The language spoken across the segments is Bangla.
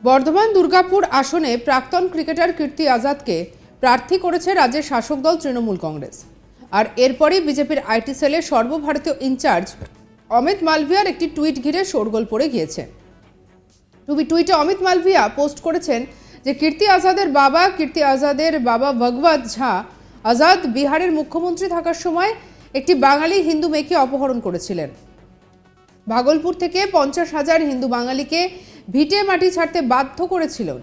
বর্ধমান দুর্গাপুর আসনে প্রাক্তন ক্রিকেটার কীর্তি আজাদকে প্রার্থী করেছে রাজ্যের শাসক দল তৃণমূল কংগ্রেস। আর এরপরই বিজেপির আইটি সেলের সর্বভারতীয় ইনচার্জ অমিত মালভিয়ার একটি টুইট ঘিরে শোরগোল পড়ে গিয়েছে। টুইটে অমিত মালভিয়া পোস্ট করেছেন যে কীর্তি আজাদের বাবা ভগবত ঝা আজাদ বিহারের মুখ্যমন্ত্রী থাকার সময় একটি বাঙালি হিন্দু মেয়েকে অপহরণ করেছিলেন। ভাগলপুর থেকে 50,000 হিন্দু বাঙালিকে ভিটে মাটি ছাড়তে বাধ্য করেছিলেন।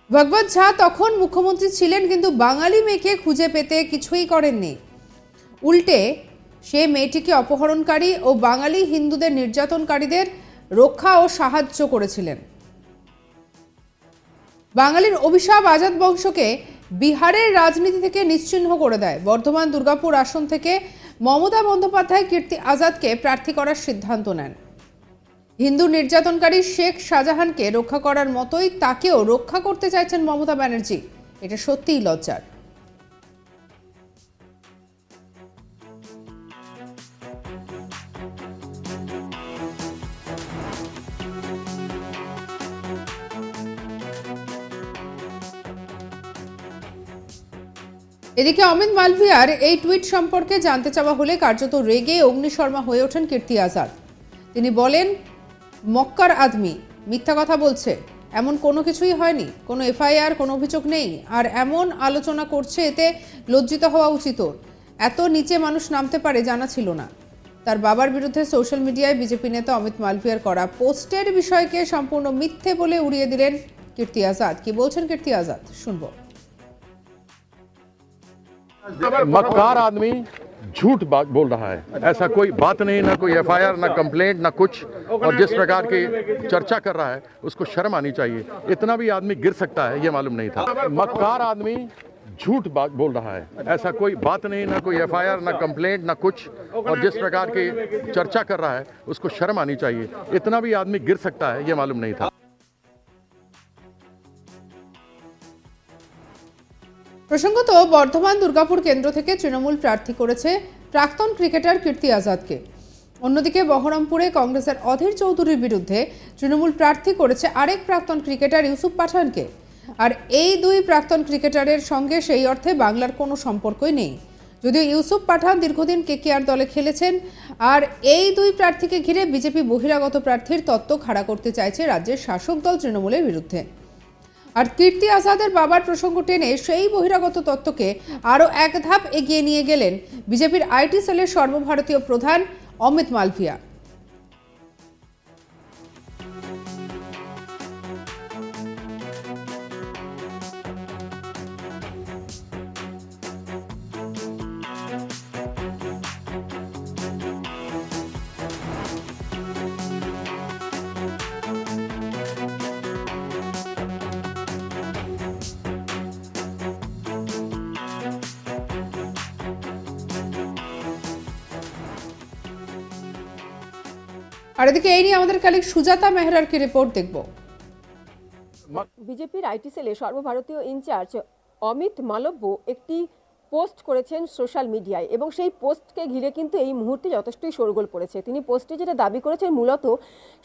ভগবত ঝা তখন মুখ্যমন্ত্রী ছিলেন, কিন্তু বাঙালি মেয়েকে খুঁজে পেতে কিছুই করেননি। উল্টে সে মেয়েটিকে অপহরণকারী ও বাঙালি হিন্দুদের নির্যাতনকারীদের রক্ষা ও সাহায্য করেছিলেন। বাঙালির অভিশাপ আজাদ বংশকে বিহারের রাজনীতি থেকে নিশ্চিহ্ন করে দেয়। বর্ধমান দুর্গাপুর আসন থেকে মমতা বন্দ্যোপাধ্যায় কীর্তি আজাদকে প্রার্থী করার সিদ্ধান্ত নেন। হিন্দু নির্যাতনকারী শেখ শাহজাহানকে রক্ষা করার মতোই তাকেও রক্ষা করতে চাইছেন মমতা ব্যানার্জি। এটা সত্যিই লজ্জার। এদিকে অমিত মালভিয়ার এই টুইট সম্পর্কে জানতে চাওয়া হলে কার্যত রেগে অগ্নিশর্মা হয়ে ওঠেন কীর্তি আজাদ। তিনি বলেন, মক্কার আদমি মিথ্যা কথা বলছে, এমন কোনো কিছুই হয়নি, কোনো এফআইআর, কোনো অভিযোগ নেই, আর এমন আলোচনা করছে, এতে লজ্জিত হওয়া উচিত। এত নিচে মানুষ নামতে পারে জানা ছিল না। তার বাবার বিরুদ্ধে সোশ্যাল মিডিয়ায় বিজেপি নেতা অমিত মালভিয়ার করা পোস্টের বিষয়কে সম্পূর্ণ মিথ্যে বলে উড়িয়ে দিলেন কীর্তি আজাদ। কি বলছেন কীর্তি আজাদ শুনবো। मक्कार आदमी झूठ बात बोल रहा है, ऐसा कोई बात नहीं, ना कोई एफआईआर, ना कंप्लेंट, ना कुछ। और जिस प्रकार की चर्चा कर रहा है उसको शर्म आनी चाहिए। इतना भी आदमी गिर सकता है ये मालूम नहीं था। मक्कार आदमी झूठ बात बोल रहा है, ऐसा कोई बात नहीं, ना कोई एफआईआर, ना कंप्लेंट, ना कुछ। और जिस प्रकार की चर्चा कर रहा है उसको शर्म आनी चाहिए। इतना भी आदमी गिर सकता है ये मालूम नहीं था। প্রসঙ্গত বর্ধমান দুর্গাপুর কেন্দ্র থেকে তৃণমূল প্রার্থী করেছে প্রাক্তন ক্রিকেটার কীর্তি আজাদকে। অন্যদিকে বহরমপুরে কংগ্রেসের অধীর চৌধুরীর বিরুদ্ধে তৃণমূল প্রার্থী করেছে আরেক প্রাক্তন ক্রিকেটার ইউসুফ পাঠানকে। আর এই দুই প্রাক্তন ক্রিকেটারের সঙ্গে সেই অর্থে বাংলার কোনো সম্পর্কই নেই। যদিও ইউসুফ পাঠান দীর্ঘদিন কেকেআর দলে খেলেছেন। আর এই দুই প্রার্থীকে ঘিরে বিজেপি বহিরাগত প্রার্থীর তত্ত্ব খাড়া করতে চাইছে রাজ্যের শাসক দল তৃণমূলের বিরুদ্ধে। আর কীর্তি আজাদের বাবার প্রসঙ্গ টেনে সেই বহিরাগত তত্ত্বকে আরও এক ধাপ এগিয়ে নিয়ে গেলেন বিজেপির আইটি সেলের সর্বভারতীয় প্রধান অমিত মালভিয়া। আর এদিকে এই নিয়ে আমাদের কালিক সুজাতা মেহরার কি রিপোর্ট দেখব। বিজেপির আইটি সেলে সর্বভারতীয় ইনচার্জ অমিত মালব্য একটি পোস্ট করেছেন সোশ্যাল মিডিয়ায়, এবং সেই পোস্টকে ঘিরে কিন্তু এই মুহূর্তে যথেষ্টই শোরগোল পড়েছে। তিনি পোস্টে যেটা দাবি করেছেন, মূলত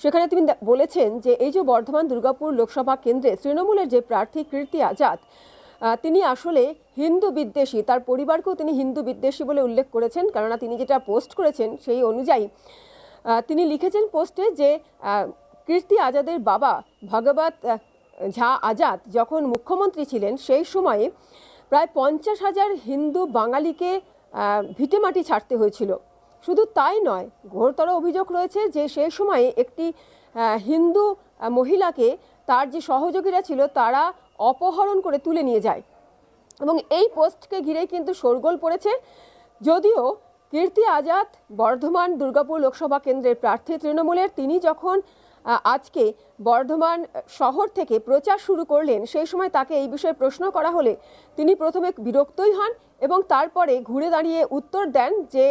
সেখানে তিনি বলেছেন যে এই যে বর্ধমান দুর্গাপুর লোকসভা কেন্দ্রে তৃণমূলের যে প্রার্থী কীর্তি আজাদ, তিনি আসলে হিন্দু বিদ্বেষী, তার পরিবারকেও তিনি হিন্দু বিদ্বেষী বলে উল্লেখ করেছেন। কেননা তিনি যেটা পোস্ট করেছেন সেই অনুযায়ী তিনি লিখেছেন পোস্টে যে কীর্তি আজাদের বাবা ভগবত ঝা আজাদ যখন মুখ্যমন্ত্রী ছিলেন সেই সময়ে প্রায় 50,000 হিন্দু বাঙালিকে ভিটেমাটি ছাড়তে হয়েছিল। শুধু তাই নয়, ঘোরতর অভিযোগ রয়েছে যে সেই সময়ে একটি হিন্দু মহিলাকে তার যে সহযোগীরা ছিল তারা অপহরণ করে তুলে নিয়ে যায়, এবং এই পোস্টকে ঘিরেই কিন্তু শোরগোল পড়েছে। যদিও কীর্তি আজাদ বর্ধমান দুর্গাপুর লোকসভা কেন্দ্রের প্রার্থী তৃণমূলের, তিনি যখন আজকে বর্ধমান শহর থেকে প্রচার শুরু করলেন সেই সময় তাকে এই বিষয়ে প্রশ্ন করা হলে তিনি প্রথমে বিরক্তই হন এবং তারপরে ঘুরে দাঁড়িয়ে উত্তর দেন যে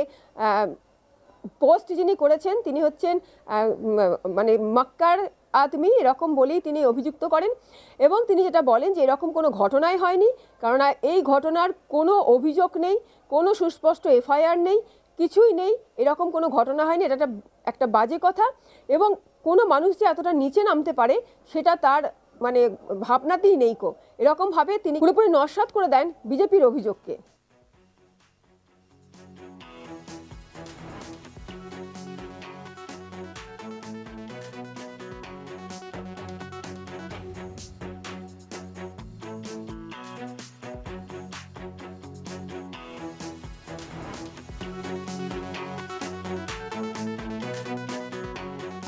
পোস্ট যিনি করেছেন তিনি হচ্ছেন মানে মক্কার আদমি, এরকম বলেই তিনি অভিযুক্ত করেন। এবং তিনি যেটা বলেন যে এরকম কোনো ঘটনাই হয়নি, কেননা এই ঘটনার কোনো অভিযোগ নেই, কোনো সুস্পষ্ট এফআইআর নেই, কিছুই নেই, এরকম কোনো ঘটনা হয়নি, এটা একটা বাজে কথা। এবং কোনো মানুষ যে এতটা নিচে নামতে পারে সেটা তার মানে ভাবনাতেই নেই কো। এরকমভাবে তিনি পুরোপুরি নস্যাৎ করে দেন বিজেপির অভিযোগকে।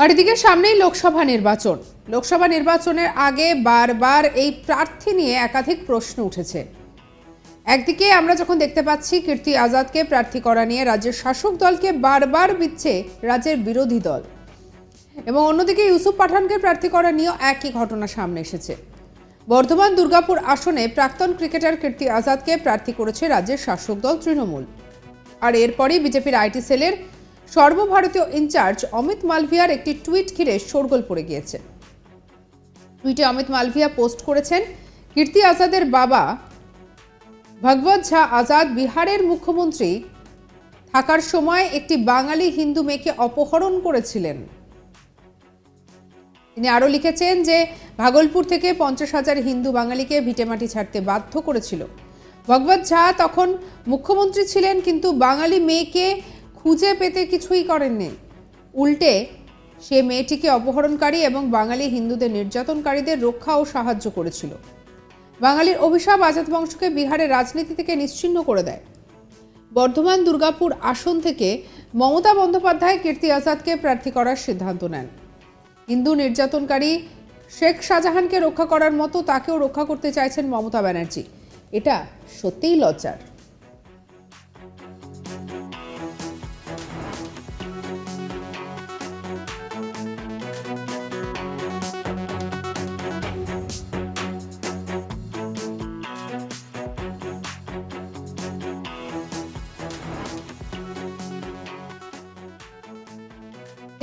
আর এদিকে সামনেই লোকসভা নির্বাচনের আগে বারবার এই প্রার্থী নিয়ে একাধিক প্রশ্ন উঠেছে। একদিকে আমরা যখন দেখতে পাচ্ছি কীর্তি আজাদকে প্রার্থী করা নিয়ে রাজ্যের শাসক দলকে বারবার বিচ্ছে রাজ্যের বিরোধী দল, এবং অন্যদিকে ইউসুফ পাঠানকে প্রার্থী করা নিয়েও একই ঘটনা সামনে এসেছে। বর্ধমান দুর্গাপুর আসনে প্রাক্তন ক্রিকেটার কীর্তি আজাদকে প্রার্থী করেছে রাজ্যের শাসক দল তৃণমূল। আর এরপরই বিজেপির আইটি সেলের সর্বভারতীয় ইনচার্জ অমিত মালভিয়ার একটি টুইট ঘিরে শোরগোল পড়ে গিয়েছে। টুইটে অমিত মালভিয়া পোস্ট করেছেন, কীর্তি আজাদের বাবা ভগবত ঝা আজাদ বিহারের মুখ্যমন্ত্রী থাকার সময় একটি বাঙালি হিন্দু মেয়েকে অপহরণ করেছিলেন। তিনি আরও লিখেছেন যে ভাগলপুর থেকে 50,000 হিন্দু বাঙালিকে ভিটেমাটি ছাড়তে বাধ্য করেছিল। ভগবত ঝা তখন মুখ্যমন্ত্রী ছিলেন, কিন্তু বাঙালি মেয়েকে খুঁজে পেতে কিছুই করেননি। উল্টে সে মেয়েটিকে অপহরণকারী এবং বাঙালি হিন্দুদের নির্যাতনকারীদের রক্ষা ও সাহায্য করেছিল। বাঙালির অভিশাপ আজাদ বংশকে বিহারের রাজনীতি থেকে নিশ্চিহ্ন করে দেয়। বর্ধমান দুর্গাপুর আসন থেকে মমতা বন্দ্যোপাধ্যায় কীর্তি আজাদকে প্রার্থী করার সিদ্ধান্ত নেন। হিন্দু নির্যাতনকারী শেখ শাহজাহানকে রক্ষা করার মতো তাকেও রক্ষা করতে চাইছেন মমতা ব্যানার্জি। এটা সত্যিই লজ্জার।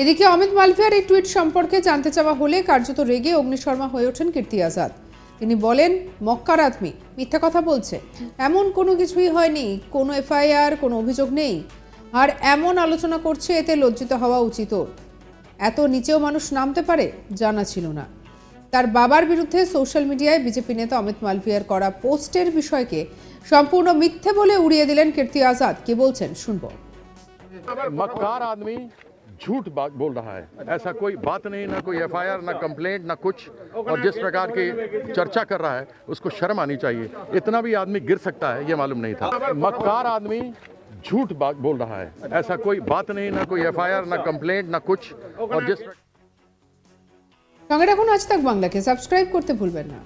এদিকে অমিত মালভিয়ার এই টুইট সম্পর্কে জানতে চাওয়া হলে কার্যত রেগে অগ্নিশর্মা হয়ে ওঠেন কীর্তি আজাদ। তিনি বলেন, মক্কার আদমি মিথ্যা কথা বলছে, এমন কোনো কিছুই হয়নি, কোনো এফআইআর, কোনো অভিযোগ নেই, আর এমন আলোচনা করছে, এতে লজ্জিত হওয়া উচিত। এত নিচেও মানুষ নামতে পারে, জানা ছিল না। তার বাবার বিরুদ্ধে সোশ্যাল মিডিয়ায় বিজেপি নেতা অমিত মালভিয়ার করা পোস্টের বিষয়কে সম্পূর্ণ মিথ্যে বলে উড়িয়ে দিলেন কীর্তি আজাদ। কি বলছেন শুনব। मक्कार आदमी झूठ बात बोल रहा है, ऐसा कोई बात नहीं, ना कोई एफआईआर, ना कंप्लेंट, ना कुछ। और जिस प्रकार की चर्चा कर रहा है उसको शर्म आनी चाहिए। इतना भी आदमी गिर सकता है ये मालूम नहीं था। मक्कार आदमी झूठ बात बोल रहा है, ऐसा कोई बात नहीं, ना कोई एफआईआर, ना कंप्लेंट, ना कुछ। और जिस সঙ্গে রাখুন আজ তাক বাংলাকে, সাবস্ক্রাইব করতে ভুলবেন না।